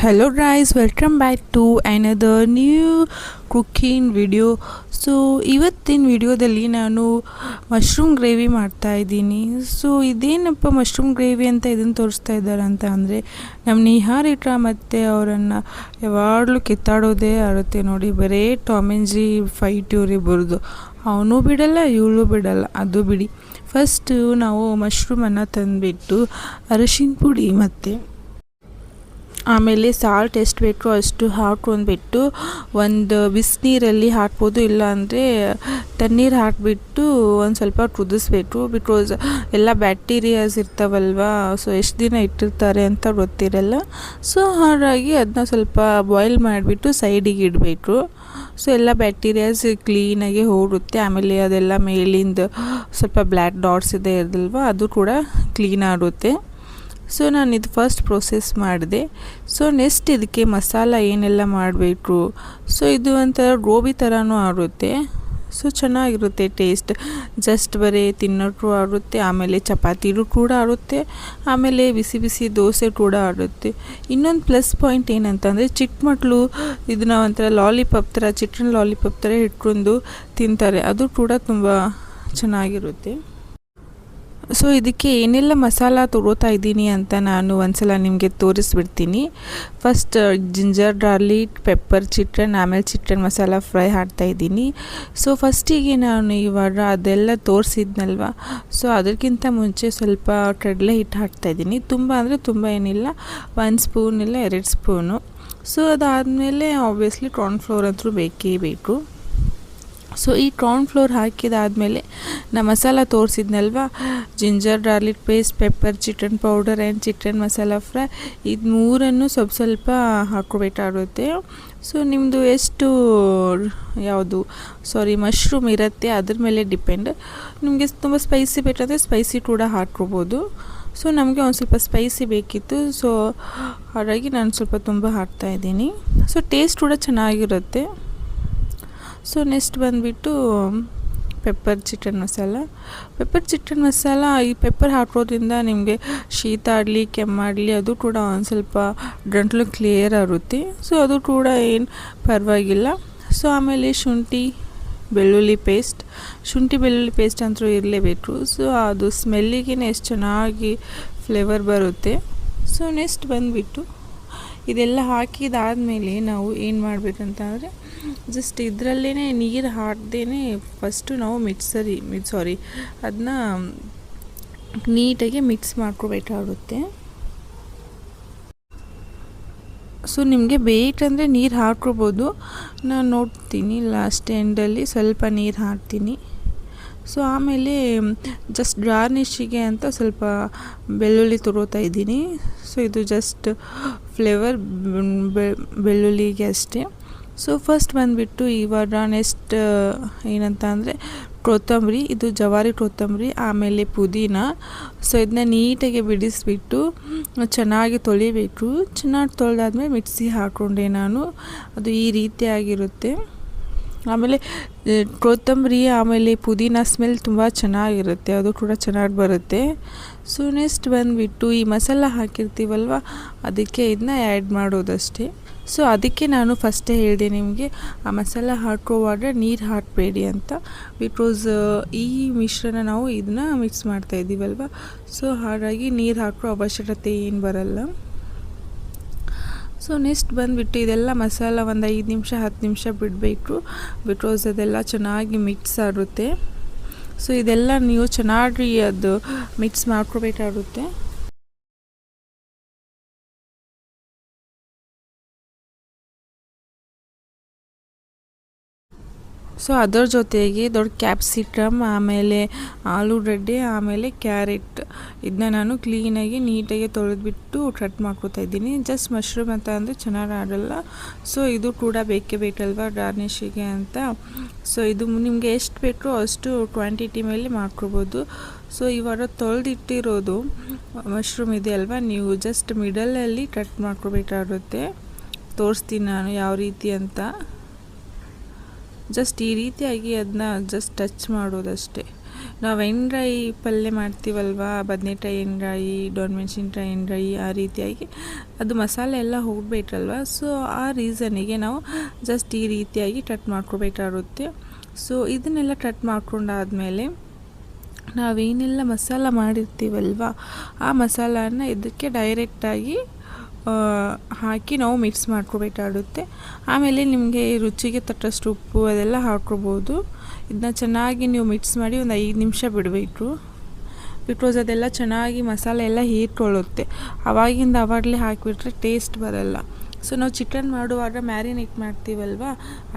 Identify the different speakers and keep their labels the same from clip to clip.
Speaker 1: Hello guys, welcome back to another new cooking video. So ಇವತ್ತಿನ ವಿಡಿಯೋದಲ್ಲಿ ನಾನು mushroom gravy ಮಾಡ್ತಾಯಿದ್ದೀನಿ. ಸೊ ಇದೇನಪ್ಪ ಮಶ್ರೂಮ್ ಗ್ರೇವಿ ಅಂತ ಇದನ್ನು ತೋರಿಸ್ತಾ ಇದ್ದಾರೆ ಅಂತ ಅಂದರೆ, ನಮ್ಮ ನಿಹಾರಿಟ್ರಾ ಮತ್ತು ಅವರನ್ನು ಯಾವಾಗಲೂ ಕಿತ್ತಾಡೋದೇ ಆಗುತ್ತೆ ನೋಡಿ. ಬರೀ ಟಾಮ್ ಆ್ಯಂಡ್ ಜೆರಿ ಫೈಟ್ ಇವರಿಬ್ಬರದು. ಅವನು ಬಿಡಲ್ಲ, ಇವಳು ಬಿಡಲ್ಲ. ಅದು ಬಿಡಿ, ಫಸ್ಟು ನಾವು ಮಶ್ರೂಮನ್ನು ತಂದುಬಿಟ್ಟು ಅರಿಶಿನ ಪುಡಿ ಮತ್ತು ಆಮೇಲೆ ಸಾಲ್ಟ್ ಎಷ್ಟು ಬೇಕೋ ಅಷ್ಟು ಹಾಕ್ಕೊಂಡ್ಬಿಟ್ಟು ಒಂದು ಬಿಸಿನೀರಲ್ಲಿ ಹಾಕ್ಬೋದು, ಇಲ್ಲಾಂದರೆ ತಣ್ಣೀರು ಹಾಕಿಬಿಟ್ಟು ಒಂದು ಸ್ವಲ್ಪ ಕುದಿಸ್ಬೇಕು. ಬಿಕಾಸ್ ಎಲ್ಲ ಬ್ಯಾಕ್ಟೀರಿಯಾಸ್ ಇರ್ತಾವಲ್ವ, ಸೊ ಎಷ್ಟು ದಿನ ಇಟ್ಟಿರ್ತಾರೆ ಅಂತ ಗೊತ್ತಿರಲ್ಲ. ಸೊ ಹಾಗಾಗಿ ಅದನ್ನ ಸ್ವಲ್ಪ ಬಾಯ್ಲ್ ಮಾಡಿಬಿಟ್ಟು ಸೈಡಿಗೆ ಇಡಬೇಕು. ಸೊ ಎಲ್ಲ ಬ್ಯಾಕ್ಟೀರಿಯಾಸ್ ಕ್ಲೀನಾಗಿ ಹೋಗುತ್ತೆ. ಆಮೇಲೆ ಅದೆಲ್ಲ ಮೇಲಿಂದ ಸ್ವಲ್ಪ ಬ್ಲ್ಯಾಕ್ ಡಾಟ್ಸ್ ಇದೆ ಇರಲ್ವ, ಅದು ಕೂಡ ಕ್ಲೀನ್ ಆಗುತ್ತೆ. ಸೊ ನಾನು ಇದು ಫಸ್ಟ್ ಪ್ರೊಸೆಸ್ ಮಾಡಿದೆ. ಸೊ ನೆಕ್ಸ್ಟ್ ಇದಕ್ಕೆ ಮಸಾಲ ಏನೆಲ್ಲ ಮಾಡಬೇಕು. ಸೊ ಇದು ಒಂಥರ ಗೋಬಿ ಥರನೂ ಆಗುತ್ತೆ. ಸೊ ಚೆನ್ನಾಗಿರುತ್ತೆ ಟೇಸ್ಟ್. ಜಸ್ಟ್ ಬರೀ ತಿನ್ನೋಕ್ಕೂ ಆಗುತ್ತೆ, ಆಮೇಲೆ ಚಪಾತಿಗೂ ಕೂಡ ಆಗುತ್ತೆ, ಆಮೇಲೆ ಬಿಸಿ ಬಿಸಿ ದೋಸೆ ಕೂಡ ಆಗುತ್ತೆ. ಇನ್ನೊಂದು ಪ್ಲಸ್ ಪಾಯಿಂಟ್ ಏನಂತಂದರೆ, ಚಿಕ್ಕ ಮಕ್ಕಳು ಇದನ್ನ ಒಂಥರ ಲಾಲಿಪಾಪ್ ಥರ, ಚಿಕನ್ ಲಾಲಿಪಾಪ್ ಥರ ಇಟ್ಕೊಂಡು ತಿಂತಾರೆ. ಅದು ಕೂಡ ತುಂಬ ಚೆನ್ನಾಗಿರುತ್ತೆ. ಸೊ ಇದಕ್ಕೆ ಏನೆಲ್ಲ ಮಸಾಲ ತೊಗೋತಾ ಇದ್ದೀನಿ ಅಂತ ನಾನು ಒಂದ್ಸಲ ನಿಮಗೆ ತೋರಿಸ್ಬಿಡ್ತೀನಿ. First ginger garlic pepper chicken, ಆಮೇಲೆ ಚಿಕನ್ ಮಸಾಲ ಫ್ರೈ ಹಾಕ್ತಾಯಿದ್ದೀನಿ. ಸೊ ಫಸ್ಟಿಗೆ ನಾನು ಇವಾಗ ಅದೆಲ್ಲ ತೋರಿಸಿದ್ನಲ್ವ, ಸೊ ಅದಕ್ಕಿಂತ ಮುಂಚೆ ಸ್ವಲ್ಪ ಕಡಲೆ ಹಿಟ್ಟು ಹಾಕ್ತಾಯಿದ್ದೀನಿ. ತುಂಬ ಅಂದರೆ ತುಂಬ ಏನಿಲ್ಲ, 1 ಸ್ಪೂನ್ ಇಲ್ಲ 2 ಸ್ಪೂನು. ಸೊ ಅದಾದಮೇಲೆ ಆಬ್ವಿಯಸ್ಲಿ ಕಾರ್ನ್ಫ್ಲೋರ್ ಅಂತೂ ಬೇಕೇ ಬೇಕು. ಸೊ ಈ ಕಾರ್ನ್ಫ್ಲೋರ್ ಹಾಕಿದಾದಮೇಲೆ ನಾ ಮಸಾಲ ತೋರಿಸಿದ್ನಲ್ವ, ginger garlic paste, pepper chicken powder and chicken masala fry, ಇದು ಮೂರನ್ನು ಸ್ವಲ್ಪ ಹಾಕ್ಕೋಬೇಕಾಗುತ್ತೆ. ಸೊ ನಿಮ್ಮದು ಎಷ್ಟು ಮಶ್ರೂಮ್ ಇರುತ್ತೆ ಅದ್ರ ಮೇಲೆ ಡಿಪೆಂಡ್. ನಿಮಗೆ ತುಂಬ ಸ್ಪೈಸಿ ಬೇಕಂದರೆ ಸ್ಪೈಸಿ ಕೂಡ ಹಾಕ್ಕೋಬೋದು. ಸೊ ನಮಗೆ ಒಂದು ಸ್ವಲ್ಪ ಸ್ಪೈಸಿ ಬೇಕಿತ್ತು, ಸೊ ಹಾಗಾಗಿ ನಾನು ಸ್ವಲ್ಪ ತುಂಬ ಹಾಕ್ತಾಯಿದ್ದೀನಿ. ಸೊ ಟೇಸ್ಟ್ ಕೂಡ ಚೆನ್ನಾಗಿರುತ್ತೆ. ಸೊ ನೆಕ್ಸ್ಟ್ ಬಂದುಬಿಟ್ಟು ಪೆಪ್ಪರ್ ಚಿಕನ್ ಮಸಾಲ. ಈ ಪೆಪ್ಪರ್ ಹಾಕೋದ್ರಿಂದ ನಿಮಗೆ ಶೀತ ಆಗಲಿ ಕೆಮ್ಮಾಗಲಿ ಅದು ಕೂಡ ಒಂದು ಸ್ವಲ್ಪ ಗಂಟಲು ಕ್ಲಿಯರ್ ಆಗುತ್ತೆ. ಸೊ ಅದು ಕೂಡ ಏನು ಪರವಾಗಿಲ್ಲ. ಸೊ ಆಮೇಲೆ ಶುಂಠಿ ಬೆಳ್ಳುಳ್ಳಿ ಪೇಸ್ಟ್ ಅಂತೂ ಇರಲೇಬೇಕು. ಸೊ ಅದು ಸ್ಮೆಲ್ಲಿಗೆ ಎಷ್ಟು ಚೆನ್ನಾಗಿ ಫ್ಲೇವರ್ ಬರುತ್ತೆ. ಸೊ ನೆಕ್ಸ್ಟ್ ಬಂದುಬಿಟ್ಟು ಇದೆಲ್ಲ ಹಾಕಿದಾದಮೇಲೆ ನಾವು ಏನು ಮಾಡಬೇಕಂತಂದರೆ, ಜಸ್ಟ್ ಇದರಲ್ಲೇ ನೀರು ಹಾಕ್ದೇ ಫಸ್ಟು ನಾವು ಅದನ್ನ ನೀಟಾಗಿ ಮಿಕ್ಸ್ ಮಾಡ್ಕೋಬೇಕಾಗುತ್ತೆ. ಸೊ ನಿಮಗೆ ಬೇಕಂದರೆ ನೀರು ಹಾಕ್ಕೋಬೋದು. ನಾನು ನೋಡ್ತೀನಿ ಲಾಸ್ಟ್ ಎಂಡಲ್ಲಿ ಸ್ವಲ್ಪ ನೀರು ಹಾಕ್ತೀನಿ. ಸೊ ಆಮೇಲೆ ಜಸ್ಟ್ ಗಾರ್ನಿಷಿಗೆ ಅಂತ ಸ್ವಲ್ಪ ಬೆಳ್ಳುಳ್ಳಿ ತೊಗೋತಾ ಇದ್ದೀನಿ. ಸೊ ಇದು ಜಸ್ಟ್ ಫ್ಲೇವರ್ ಬೆಳ್ಳುಳ್ಳಿಗೆ ಅಷ್ಟೇ. ಸೊ ಫಸ್ಟ್ ಬಂದುಬಿಟ್ಟು ಇವಾಗ ನೆಕ್ಸ್ಟ್ ಏನಂತ ಅಂದರೆ ಕೊತ್ತಂಬರಿ, ಇದು ಜವಾರಿ ಕೊತ್ತಂಬರಿ, ಆಮೇಲೆ ಪುದೀನ. ಸೊ ಇದನ್ನ ನೀಟಾಗಿ ಬಿಡಿಸ್ಬಿಟ್ಟು ಚೆನ್ನಾಗಿ ತೊಳಿಬೇಕು. ಚೆನ್ನಾಗಿ ತೊಳೆದಾದ್ಮೇಲೆ ಮಿಕ್ಸಿ ಹಾಕ್ಕೊಂಡೆ ನಾನು. ಅದು ಈ ರೀತಿಯಾಗಿರುತ್ತೆ. ಆಮೇಲೆ ಕೊತ್ತಂಬರಿ ಆಮೇಲೆ ಪುದೀನ ಸ್ಮೆಲ್ ತುಂಬ ಚೆನ್ನಾಗಿರುತ್ತೆ, ಅದು ಕೂಡ ಚೆನ್ನಾಗಿ ಬರುತ್ತೆ. ಸೊ ನೆಕ್ಸ್ಟ್ ಬಂದುಬಿಟ್ಟು ಈ ಮಸಾಲ ಹಾಕಿರ್ತೀವಲ್ವ, ಅದಕ್ಕೆ ಇದನ್ನ ಆ್ಯಡ್ ಮಾಡೋದಷ್ಟೇ. ಸೊ ಅದಕ್ಕೆ ನಾನು ಫಸ್ಟೇ ಹೇಳಿದೆ ನಿಮಗೆ, ಆ ಮಸಾಲ ಹಾಕುವಾಗ ನೀರು ಹಾಕಬೇಡಿ ಅಂತ. ಬಿಕಾಸ್ ಈ ಮಿಶ್ರಣ ನಾವು ಇದನ್ನ ಮಿಕ್ಸ್ ಮಾಡ್ತಾಯಿದ್ದೀವಲ್ವ, ಸೊ ಹಾಗಾಗಿ ನೀರು ಹಾಕೋ ಅವಶ್ಯಕತೆ ಏನು ಬರಲ್ಲ. ಸೊ ನೆಕ್ಸ್ಟ್ ಬಂದುಬಿಟ್ಟು ಇದೆಲ್ಲ ಮಸಾಲ ಒಂದು 5 ನಿಮಿಷ 10 ನಿಮಿಷ ಬಿಡಬೇಕು. ಬಿಕಾಸ್ ಅದೆಲ್ಲ ಚೆನ್ನಾಗಿ ಮಿಕ್ಸ್ ಆಗುತ್ತೆ. ಸೊ ಇದೆಲ್ಲ ನೀವು ಚೆನ್ನಾಗಿ ಅದು ಮಿಕ್ಸ್ ಮಾಡ್ಕೋಬೇಕಾಗುತ್ತೆ. ಸೊ ಅದರ ಜೊತೆಗೆ ದೊಡ್ಡ ಕ್ಯಾಪ್ಸಿಕಮ್, ಆಮೇಲೆ ಆಲೂಗಡ್ಡೆ, ಆಮೇಲೆ ಕ್ಯಾರೆಟ್, ಇದನ್ನ ನಾನು ಕ್ಲೀನಾಗಿ ನೀಟಾಗಿ ತೊಳೆದ್ಬಿಟ್ಟು ಕಟ್ ಮಾಡ್ಕೊತಾ ಇದ್ದೀನಿ. ಜಸ್ಟ್ ಮಶ್ರೂಮ್ ಅಂತ ಅಂದರೆ ಚೆನ್ನಾಗಿ ಆಡಲ್ಲ. ಸೊ ಇದು ಕೂಡ ಬೇಕಲ್ವ ಗಾರ್ನಿಷಿಗೆ ಅಂತ. ಸೊ ಇದು ನಿಮಗೆ ಎಷ್ಟು ಬೇಕೋ ಅಷ್ಟು ಕ್ವಾಂಟಿಟಿ ಮೇಲೆ ಮಾಡ್ಕೋಬೋದು. ಸೊ ಇವಾಗ ತೊಳೆದಿಟ್ಟಿರೋದು ಮಶ್ರೂಮ್ ಇದೆ ಅಲ್ವಾ, ನೀವು ಜಸ್ಟ್ ಮಿಡಲಲ್ಲಿ ಕಟ್ ಮಾಡ್ಕೋಬೇಕಾಗುತ್ತೆ. ತೋರಿಸ್ತೀನಿ ನಾನು ಯಾವ ರೀತಿ ಅಂತ. ಜಸ್ಟ್ ಈ ರೀತಿಯಾಗಿ ಅದನ್ನ ಜಸ್ಟ್ ಟಚ್ ಮಾಡೋದಷ್ಟೇ. ನಾವು ಎಣ್ಗಾಯಿ ಪಲ್ಯ ಮಾಡ್ತೀವಲ್ವ, ಬದನೆಕಾಯಿ ಎಣ್ಗಾಯಿ, ಡೊಣ್ಮೆಣ್ಸಿನ್ಕಾಯಿ ಎಣ್ಗಾಯಿ, ಆ ರೀತಿಯಾಗಿ ಅದು ಮಸಾಲೆ ಎಲ್ಲ ಹೋಗಬೇಕಲ್ವ. ಸೊ ಆ ರೀಸನಿಗೆ ನಾವು ಜಸ್ಟ್ ಈ ರೀತಿಯಾಗಿ ಕಟ್ ಮಾಡ್ಕೋಬೇಕಾಗುತ್ತೆ. ಸೊ ಇದನ್ನೆಲ್ಲ ಕಟ್ ಮಾಡ್ಕೊಂಡಾದಮೇಲೆ ನಾವೇನೆಲ್ಲ ಮಸಾಲ ಮಾಡಿರ್ತೀವಲ್ವ, ಆ ಮಸಾಲನ ಇದಕ್ಕೆ ಡೈರೆಕ್ಟಾಗಿ ಹಾಕಿ ನಾವು ಮಿಕ್ಸ್ ಮಾಡ್ಕೋಬೇಕಾಗುತ್ತೆ. ಆಮೇಲೆ ನಿಮಗೆ ರುಚಿಗೆ ತಕ್ಕಷ್ಟು ಉಪ್ಪು ಅದೆಲ್ಲ ಹಾಕ್ಕೋಬೋದು. ಇದನ್ನ ಚೆನ್ನಾಗಿ ನೀವು ಮಿಕ್ಸ್ ಮಾಡಿ ಒಂದು 5 ನಿಮಿಷ ಬಿಡಬೇಕು. ಬಿಕಾಸ್ ಅದೆಲ್ಲ ಚೆನ್ನಾಗಿ ಮಸಾಲೆ ಎಲ್ಲ ಹೀರ್ಕೊಳ್ಳುತ್ತೆ. ಆವಾಗಲೇ ಹಾಕಿಬಿಟ್ರೆ ಟೇಸ್ಟ್ ಬರಲ್ಲ. ಸೊ ನಾವು ಚಿಕನ್ ಮಾಡುವಾಗ ಮ್ಯಾರಿನೇಟ್ ಮಾಡ್ತೀವಲ್ವ,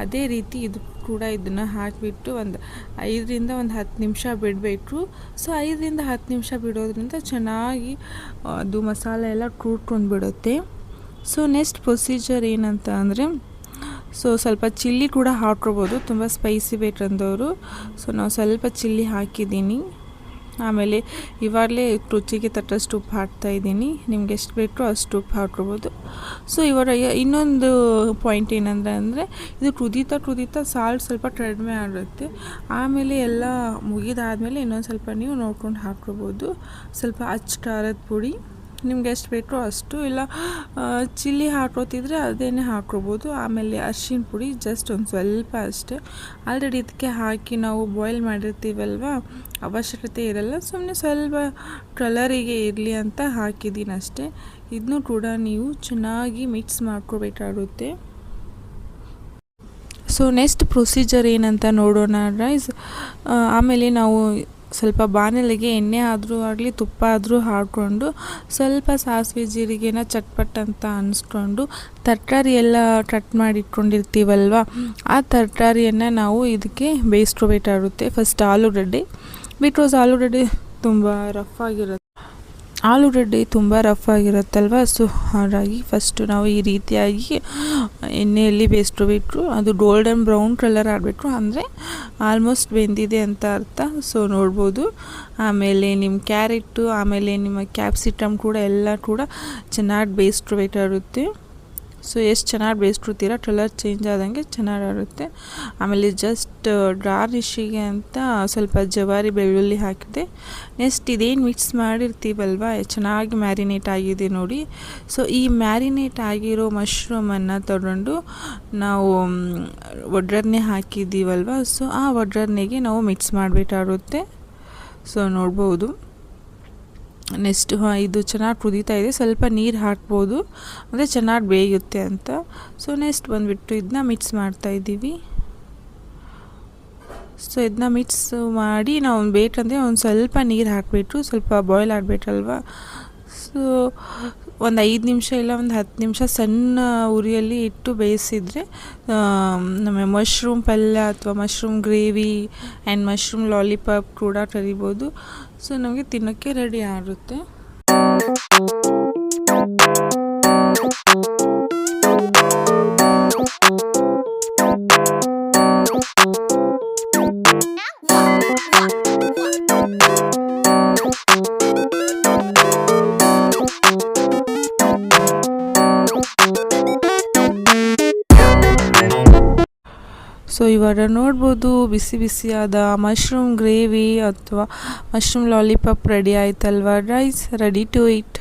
Speaker 1: ಅದೇ ರೀತಿ ಇದು ಕೂಡ ಇದನ್ನು ಹಾಕಿಬಿಟ್ಟು ಒಂದು 5ರಿಂದ 10 ನಿಮಿಷ ಬಿಡಬೇಕು. ಸೊ 5ರಿಂದ 10 ನಿಮಿಷ ಬಿಡೋದ್ರಿಂದ ಚೆನ್ನಾಗಿ ಅದು ಮಸಾಲೆ ಎಲ್ಲ ಕೂಡ್ಕೊಂಡು ಬಿಡುತ್ತೆ. ಸೊ ನೆಕ್ಸ್ಟ್ ಪ್ರೊಸೀಜರ್ ಏನಂತ ಅಂದರೆ, ಸೊ ಸ್ವಲ್ಪ ಚಿಲ್ಲಿ ಕೂಡ ಹಾಕ್ಕೋಬೋದು, ತುಂಬ ಸ್ಪೈಸಿ ಬೇಕಂದವರು. ಸೊ ನಾವು ಸ್ವಲ್ಪ ಚಿಲ್ಲಿ ಹಾಕಿದ್ದೀನಿ. ಆಮೇಲೆ ಇವಾಗಲೇ ರುಚಿಗೆ ತಕ್ಕಷ್ಟು ಉಪ್ಪು ಹಾಕ್ತಾಯಿದ್ದೀನಿ. ನಿಮ್ಗೆ ಎಷ್ಟು ಬೇಕೋ ಅಷ್ಟು ಉಪ್ಪು ಹಾಕ್ಕೋಬೋದು. ಸೊ ಇವಾಗ ಇನ್ನೊಂದು ಪಾಯಿಂಟ್ ಏನಂದರೆ ಇದು ಕುದೀತಾ ಸಾಲ್ಟ್ ಸ್ವಲ್ಪ ಕಡಿಮೆ ಆಗುತ್ತೆ. ಆಮೇಲೆ ಎಲ್ಲ ಮುಗಿದಾದಮೇಲೆ ಇನ್ನೊಂದು ಸ್ವಲ್ಪ ನೀವು ನೋಡ್ಕೊಂಡು ಹಾಕ್ಕೋಬೋದು. ಸ್ವಲ್ಪ ಅಚ್ಚ ಖಾರದ ಪುಡಿ ನಿಮ್ಗೆ ಎಷ್ಟು ಬೇಕೋ ಅಷ್ಟು, ಇಲ್ಲ ಚಿಲ್ಲಿ ಹಾಕೋತಿದ್ರೆ ಅದೇನೇ ಹಾಕ್ಕೋಬೋದು. ಆಮೇಲೆ ಅರಿಶಿನ ಪುಡಿ ಜಸ್ಟ್ ಒಂದು ಸ್ವಲ್ಪ ಅಷ್ಟೇ. ಆಲ್ರೆಡಿ ಇದಕ್ಕೆ ಹಾಕಿ ನಾವು ಬಾಯ್ಲ್ ಮಾಡಿರ್ತೀವಲ್ವ, ಅವಶ್ಯಕತೆ ಇರಲ್ಲ, ಸುಮ್ಮನೆ ಸ್ವಲ್ಪ ಕಲರಿಗೆ ಇರಲಿ ಅಂತ ಹಾಕಿದ್ದೀನಿ ಅಷ್ಟೇ. ಇದನ್ನು ಕೂಡ ನೀವು ಚೆನ್ನಾಗಿ ಮಿಕ್ಸ್ ಮಾಡ್ಕೋಬೇಕಾಗುತ್ತೆ. ಸೊ ನೆಕ್ಸ್ಟ್ ಪ್ರೊಸೀಜರ್ ಏನಂತ ನೋಡೋಣ ಗೈಸ್. ಆಮೇಲೆ ನಾವು ಸ್ವಲ್ಪ ಬಾಣಲೆಗೆ ಎಣ್ಣೆ ಆದರೂ ಆಗಲಿ ತುಪ್ಪ ಆದರೂ ಹಾಕ್ಕೊಂಡು ಸ್ವಲ್ಪ ಸಾಸಿವೆ ಜೀರಿಗೆನ ಚಟ್ಪಟ್ ಅಂತ ಅನ್ನಿಸ್ಕೊಂಡು ತರಕಾರಿ ಎಲ್ಲ ಕಟ್ ಮಾಡಿ ಇಟ್ಕೊಂಡಿರ್ತೀವಲ್ವ, ಆ ತರಕಾರಿಯನ್ನು ನಾವು ಇದಕ್ಕೆ ಬೇಯಿಸ್ಕೋಬೇಕಾಗುತ್ತೆ. ಫಸ್ಟ್ ಆಲೂಗಡ್ಡೆ, ಬಿಕಾಸ್ ಆಲೂಗಡ್ಡೆ ತುಂಬ ರಫ್ ಆಗಿರುತ್ತಲ್ವ. ಸೊ ಹಾಗಾಗಿ ಫಸ್ಟು ನಾವು ಈ ರೀತಿಯಾಗಿ ಎಣ್ಣೆಯಲ್ಲಿ ಬೇಯಿಸ್ಕೋಬೇಕು. ಅದು ಗೋಲ್ಡನ್ ಬ್ರೌನ್ ಕಲರ್ ಆಗಬೇಕು, ಅಂದರೆ ಆಲ್ಮೋಸ್ಟ್ ಬೆಂದಿದೆ ಅಂತ ಅರ್ಥ. ಸೊ ನೋಡ್ಬೋದು. ಆಮೇಲೆ ನಿಮ್ಮ ಕ್ಯಾರೆಟು, ಆಮೇಲೆ ನಿಮ್ಮ ಕ್ಯಾಪ್ಸಿಕಮ್ ಕೂಡ ಎಲ್ಲ ಕೂಡ ಚೆನ್ನಾಗಿ ಬೇಯಿಸ್ಕೋಬೇಕಾಗುತ್ತೆ. ಸೊ ಎಷ್ಟು ಚೆನ್ನಾಗಿ ಬೇಯಿಸ್ಕೊತೀರ, ಕಲರ್ ಚೇಂಜ್ ಆದಂಗೆ ಚೆನ್ನಾಗಾಗುತ್ತೆ. ಆಮೇಲೆ ಜಸ್ಟ್ ಗಾರ್ನಿಷಿಗೆ ಅಂತ ಸ್ವಲ್ಪ ಜವಾರಿ ಬೆಳ್ಳುಳ್ಳಿ ಹಾಕಿದೆ. ನೆಕ್ಸ್ಟ್ ಇದೇನು ಮಿಕ್ಸ್ ಮಾಡಿರ್ತೀವಲ್ವ, ಚೆನ್ನಾಗಿ ಮ್ಯಾರಿನೇಟ್ ಆಗಿದೆ ನೋಡಿ. ಸೊ ಈ ಮ್ಯಾರಿನೇಟ್ ಆಗಿರೋ ಮಶ್ರೂಮನ್ನು ತಗೊಂಡು ನಾವು ಒಗ್ಗರಣೆ ಹಾಕಿದ್ದೀವಲ್ವ, ಸೊ ಆ ಒಗ್ಗರಣೆಗೆ ನಾವು ಮಿಕ್ಸ್ ಮಾಡಬೇಕಾಗುತ್ತೆ. ಸೊ ನೋಡ್ಬೋದು. ನೆಕ್ಸ್ಟ್ ಇದು ಚೆನ್ನಾಗಿ ಕುದೀತಾ ಇದೆ, ಸ್ವಲ್ಪ ನೀರು ಹಾಕ್ಬೋದು ಅಂದರೆ ಚೆನ್ನಾಗಿ ಬೇಯುತ್ತೆ ಅಂತ. ಸೊ ನೆಕ್ಸ್ಟ್ ಬಂದುಬಿಟ್ಟು ಇದನ್ನ ಮಿಕ್ಸ್ ಮಾಡ್ತಾಯಿದ್ದೀವಿ. ಸೊ ಇದನ್ನ ಮಿಕ್ಸ್ ಮಾಡಿ ನಾವು ಬೇಕಂದರೆ ಒಂದು ಸ್ವಲ್ಪ ನೀರು ಹಾಕಬೇಕು, ಸ್ವಲ್ಪ ಬಾಯ್ಲ್ ಆಗಬೇಕಲ್ವ. ಸೊ ಒಂದು 5 ನಿಮಿಷ ಇಲ್ಲ ಒಂದು 10 ನಿಮಿಷ ಸಣ್ಣ ಉರಿಯಲ್ಲಿ ಇಟ್ಟು ಬೇಯಿಸಿದರೆ ನಮ್ಮ ಮಶ್ರೂಮ್ ಪಲ್ಯ ಅಥವಾ mushroom gravy and mushroom lollipop ಕೂಡ ಕರಿಬೋದು. ಸೊ ನಮಗೆ ತಿನ್ನೋಕ್ಕೆ ರೆಡಿ ಆಗುತ್ತೆ. ಸೊ ಇವಾಗ ನೋಡ್ಬೋದು ಬಿಸಿ ಬಿಸಿಯಾದ ಮಶ್ರೂಮ್ ಗ್ರೇವಿ ಅಥವಾ ಮಶ್ರೂಮ್ ಲಾಲಿಪಾಪ್ ರೆಡಿ ಆಯ್ತಲ್ವಾ ಗೈಸ್, ರೆಡಿ ಟು ಈಟ್.